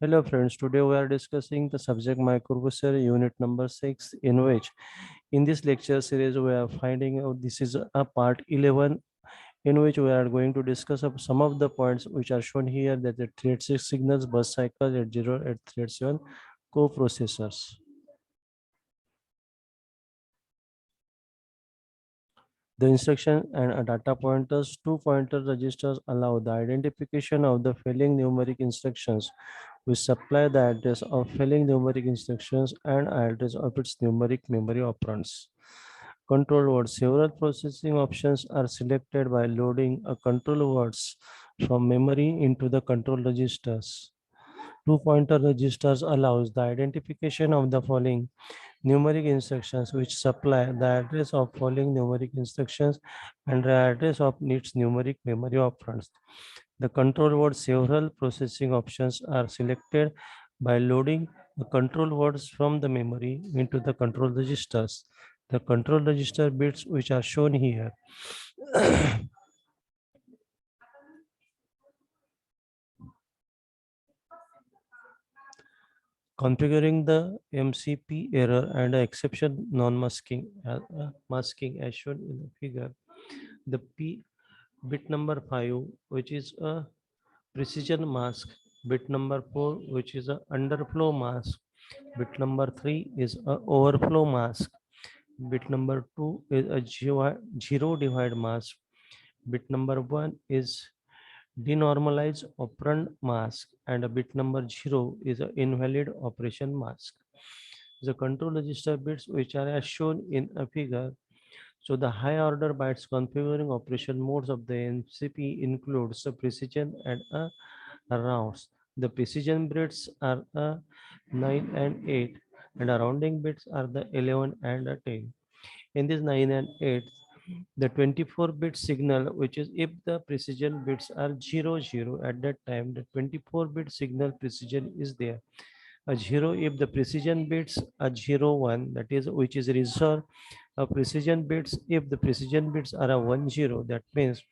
Hello friends, today we are discussing the subject microprocessor unit number 6 in which in this lecture series we are finding out this is a part 11 in which we are going to discuss some of the points which are shown here that the 386 signals, bus cycle, 80 and 387 coprocessors. The instruction and a data pointers, two pointer registers allow the identification of the failing numeric instructions. We supply the address of failing numeric instructions and address of its numeric memory operands. Control words. Several processing options are selected by loading a control words from memory into the control registers. Two pointer registers allows the identification of the following numeric instructions which supply the address of following numeric instructions and the address of its numeric memory operands. The control word several processing options are selected by loading the control words from the memory into the control registers. The control register bits which are shown here. Configuring the MCP error and exception non-masking masking as shown in the figure. The bit number 5 which is a precision mask, bit number 4 which is a underflow mask, bit number 3 is a overflow mask, bit number 2 is a zero divide mask, bit number 1 is denormalized operand mask, and a bit number 0 is an invalid operation mask. The control register bits which are as shown in a figure. So the high order bytes configuring operation modes of the MCP includes the precision and a rounds. The precision bits are a 9 and 8 and the rounding bits are the 11 and a 10. In this 9 and 8, the 24-bit signal, which is if the precision bits are 00 at that time, the 24-bit signal precision is there. A 0 if the precision bits are 01, that is which is reserved. A precision bits if the precision bits are a 10, that means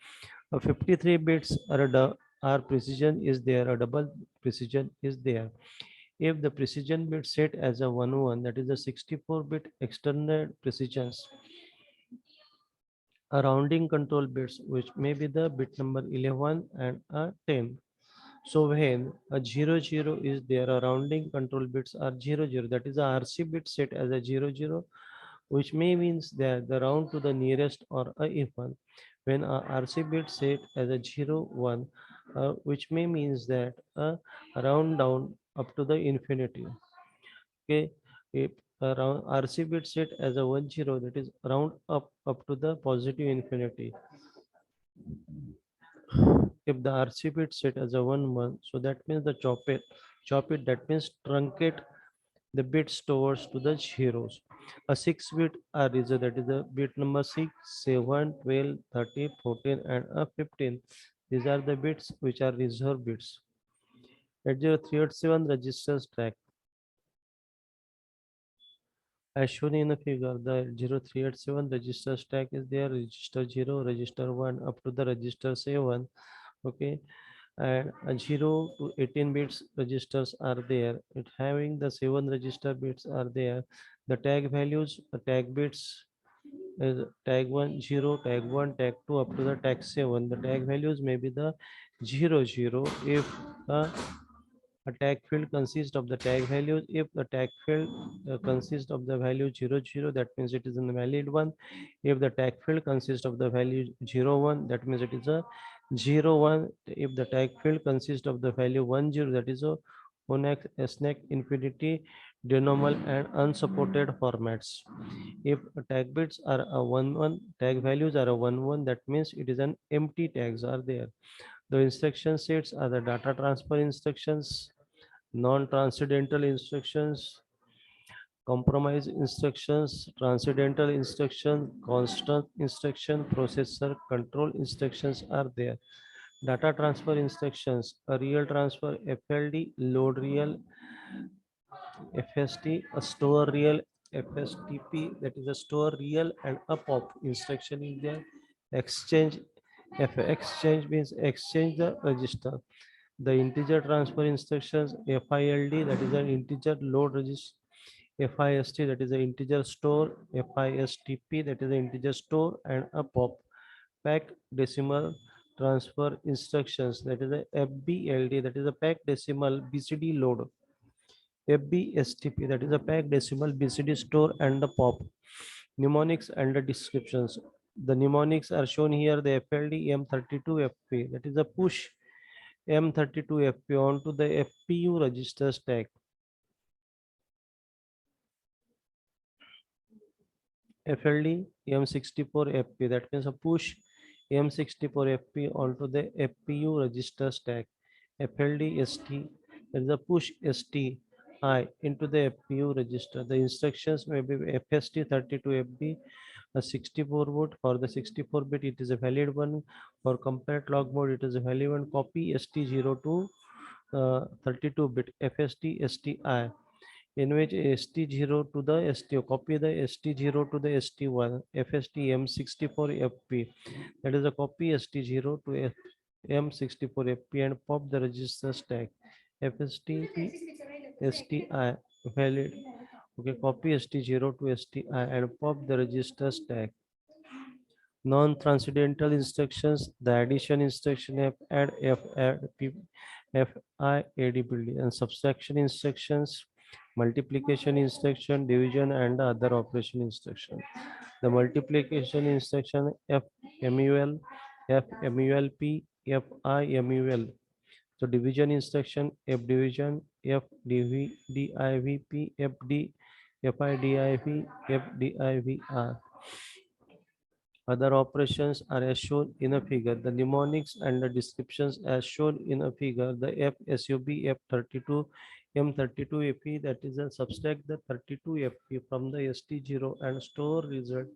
a 53 bits are precision is there, a double precision is there. If the precision bit set as a 11, that is a 64-bit external precisions. A rounding control bits which may be the bit number 11 and a 10. So when a 00 is there, a rounding control bits are 00, that is a RC bit set as a 00, which may means that the round to the nearest or a even. When a RC bit set as a 01, which may means that a round down up to the infinity. Okay, if around RC bit set as a 10, that is round up to the positive infinity. If the RC bit set as a 1 1, so that means the chop it, that means truncate the bits towards to the zeros. A 6-bit is that is the bit number 6, 7, 12, 30, 14, and a 15. These are the bits which are reserved bits. 80387 registers track. As shown in the figure, the 0387 register stack is there, register 0, register 1 up to the register 7. Okay, and a 0 to 18 bits registers are there. It having the 7 register bits are there. The tag values, the tag bits is tag 1, 0, tag 1, tag 2 up to the tag 7. The tag values may be the 00 if a tag field consists of the tag values. If the tag field consists of the value 00, that means it is a valid one. If the tag field consists of the value 01, that means it is a 01. If the tag field consists of the value 10, that is a ONAX, SNAC, infinity, denormal, and unsupported formats. If tag bits are a 11, tag values are a 11, that means it is an empty tags are there. The instruction sets are the data transfer instructions, non-transcendental instructions, compromise instructions, transcendental instruction, constant instruction, processor control instructions are there. Data transfer instructions, a real transfer, FLD, load real, FST, a store real, FSTP, that is a store real, and a pop instruction is there. Exchange, F exchange means exchange the register. The integer transfer instructions FILD, that is an integer load register, FIST, that is an integer store, FISTP, that is an integer store, and a pop pack decimal transfer instructions, that is a FBLD, that is a pack decimal BCD load, FBSTP, that is a pack decimal BCD store, and the pop. Mnemonics and the descriptions. The mnemonics are shown here. The FLD M32FP, that is a push M32FP onto the FPU register stack. FLD M64FP, that means a push M64FP onto the FPU register stack. FLD ST, that is a push STI into the FPU register. The instructions may be FST32FB, a 64 bit. For the 64 bit, it is a valid one. For compared log mode, it is a valid one. Copy ST0 to 32 bit FST STI, in which ST0 to the ST, copy the ST0 to the ST1, FSTM64FP, that is a copy ST0 to M64FP and pop the register stack, FSTP STI valid. Okay, copy ST0 to STI and pop the register stack. Non-transcendental instructions, the addition instruction F add F add P F I A D building, and subtraction instructions, multiplication instruction, division, and other operation instruction. The multiplication instruction F MUL, F MULP, F I MUL. So division instruction F division, F DIVP, F D FIDIV, FDIVR. Other operations are as shown in a figure. The mnemonics and the descriptions as shown in a figure. The FSUB F32 M32FE, that is a subtract the 32FE from the ST0 and store result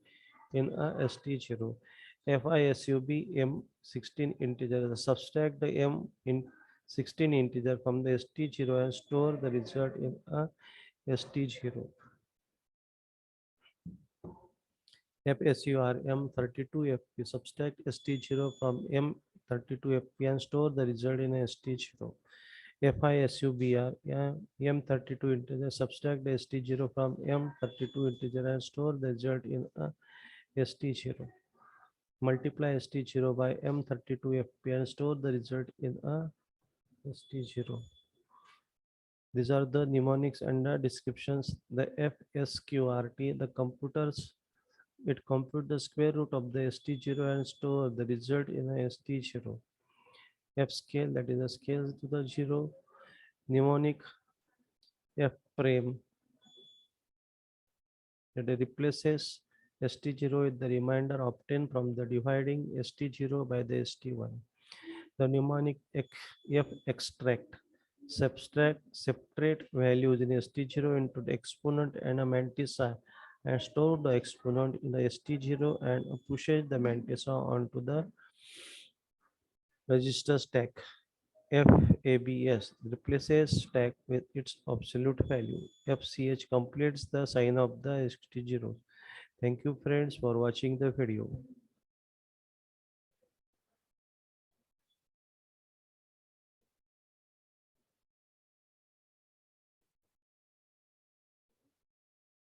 in a ST0. FISUB M16 integer, subtract the M in 16 integer from the ST0 and store the result in a ST0. FSUR M32FP, subtract ST0 from M32FP and store the result in ST0. FISUBR M32 integer, subtract the ST0 from M32 integer and store the result in a ST0. Multiply ST0 by M32FP and store the result in a ST0. These are the mnemonics and the descriptions. The FSQRT, the computers, it compute the square root of the ST0 and store the result in a ST0. F scale, that is a scale to the 0. Mnemonic F prime, that replaces ST0 with the remainder obtained from the dividing ST0 by the ST1. The mnemonic F extract, separate values in ST0 into the exponent and a mantissa, and store the exponent in the ST0 and pushes the mantissa onto the register stack. FABS replaces stack with its absolute value. FCH completes the sign of the ST0. Thank you friends for watching the video.